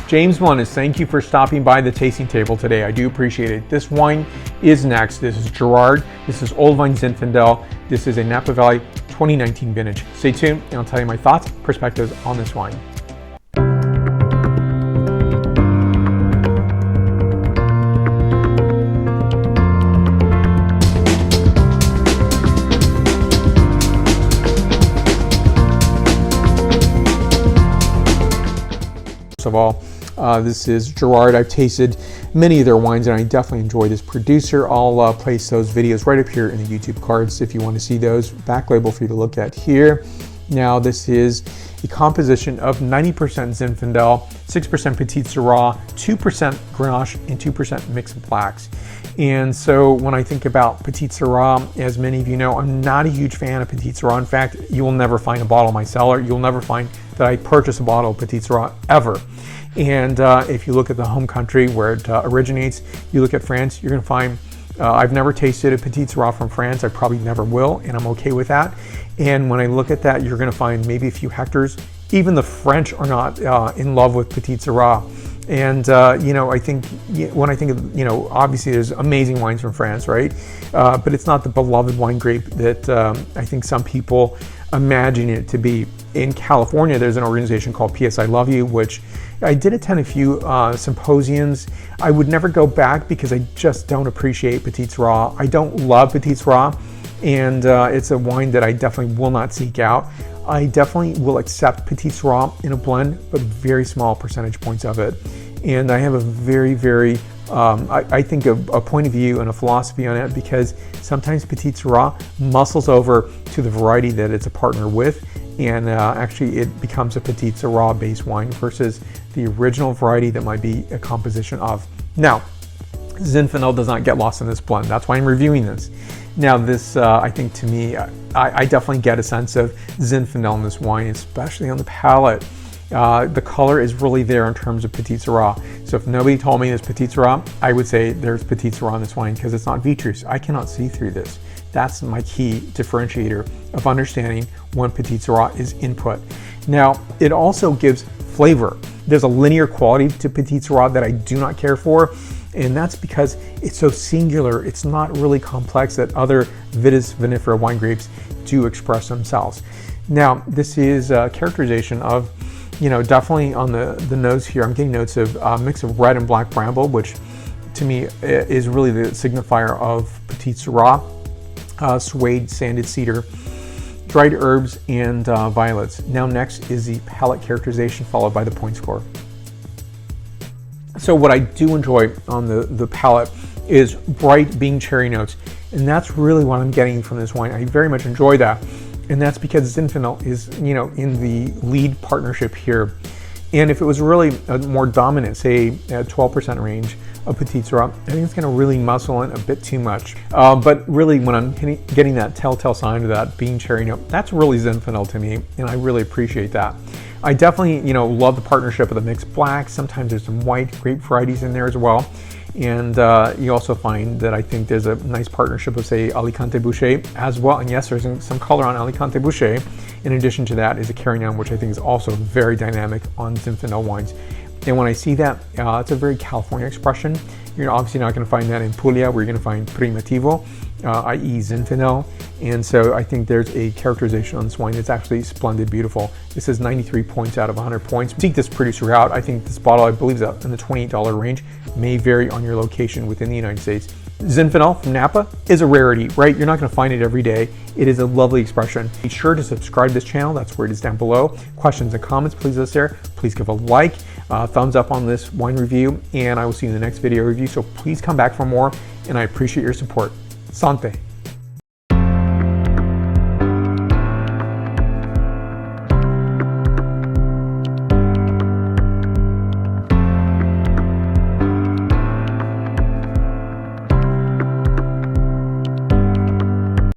James Melendez, thank you for stopping by the tasting table today. I do appreciate it. This wine is next. This is Girard. This is Old Vine Zinfandel. This is a Napa Valley 2019 vintage. Stay tuned and I'll tell you my thoughts, perspectives on this wine. Of all, this is Girard. I've tasted many of their wines and I definitely enjoy this producer. I'll place those videos right up here in the YouTube cards if you want to see those. Back label for you to look at here. Now this is a composition of 90% Zinfandel, 6% Petit Syrah, 2% Grenache, and 2% mixed blacks. And so when I think about Petit Syrah, as many of you know, I'm not a huge fan of Petit Syrah. In fact, you will never find a bottle in my cellar. You'll never find that I purchase a bottle of Petit Syrah ever. And if you look at the home country where it originates, you look at France, you're going to find I've never tasted a Petit Syrah from France. I probably never will, and I'm okay with that. And when I look at that, you're going to find maybe a few hectares. Even the French are not in love with Petit Syrah. And you know, I think when I think of, you know, obviously there's amazing wines from France, right? But it's not the beloved wine grape that I think some people imagine it to be. In California, there's an organization called P.S. I Love You, which I did attend a few symposiums. I would never go back because I just don't appreciate Petit Syrah. I don't love Petit Syrah, and it's a wine that I definitely will not seek out. I definitely will accept Petit Syrah in a blend, but very small percentage points of it. And I have a very, very, I think a point of view and a philosophy on it, because sometimes Petit Syrah muscles over to the variety that it's a partner with, and actually it becomes a Petit Syrah based wine versus the original variety that might be a composition of. Now, Zinfandel does not get lost in this blend. That's why I'm reviewing this. Now this, I think to me, I definitely get a sense of Zinfandel in this wine, especially on the palate. The color is really there in terms of Petit Syrah. So if nobody told me there's Petit Syrah, I would say there's Petit Syrah in this wine because it's not vitreous. I cannot see through this. That's my key differentiator of understanding when Petit Syrah is input. Now, it also gives flavor. There's a linear quality to Petit Syrah that I do not care for, and that's because it's so singular. It's not really complex that other Vitis vinifera wine grapes do express themselves. Now, this is a characterization of, you know, definitely on the nose here, I'm getting notes of a mix of red and black bramble, which to me is really the signifier of Petit Syrah. Suede, sanded cedar, dried herbs, and violets. Now next is the palate characterization followed by the point score. So what I do enjoy on the palate is bright bean cherry notes, and that's really what I'm getting from this wine. I very much enjoy that, and that's because Zinfandel is, you know, in the lead partnership here. And if it was really a more dominant, say at 12% range of Petit Syrah, I think it's going to really muscle in a bit too much. But really, when I'm getting that telltale sign of that bean cherry note, that's really Zinfandel to me, and I really appreciate that. I definitely, you know, love the partnership of the mixed blacks. Sometimes there's some white grape varieties in there as well. And you also find that I think there's a nice partnership of, say, Alicante Bouschet as well. And yes, there's some color on Alicante Bouschet. In addition to that is a Carignan, which I think is also very dynamic on Zinfandel wines. And when I see that, it's a very California expression. You're obviously not going to find that in Puglia, where you're going to find Primitivo, i.e. Zinfandel. And so I think there's a characterization on this wine that's actually splendid, beautiful. This is 93 points out of 100 points. Seek this producer out. I think this bottle, I believe, is in the $28 range. May vary on your location within the United States. Zinfandel from Napa is a rarity, right? You're not going to find it every day. It is a lovely expression. Be sure to subscribe to this channel. That's where it is down below. Questions and comments, please list there. Please give a like, thumbs up on this wine review, and I will see you in the next video review. So please come back for more, and I appreciate your support. Santé.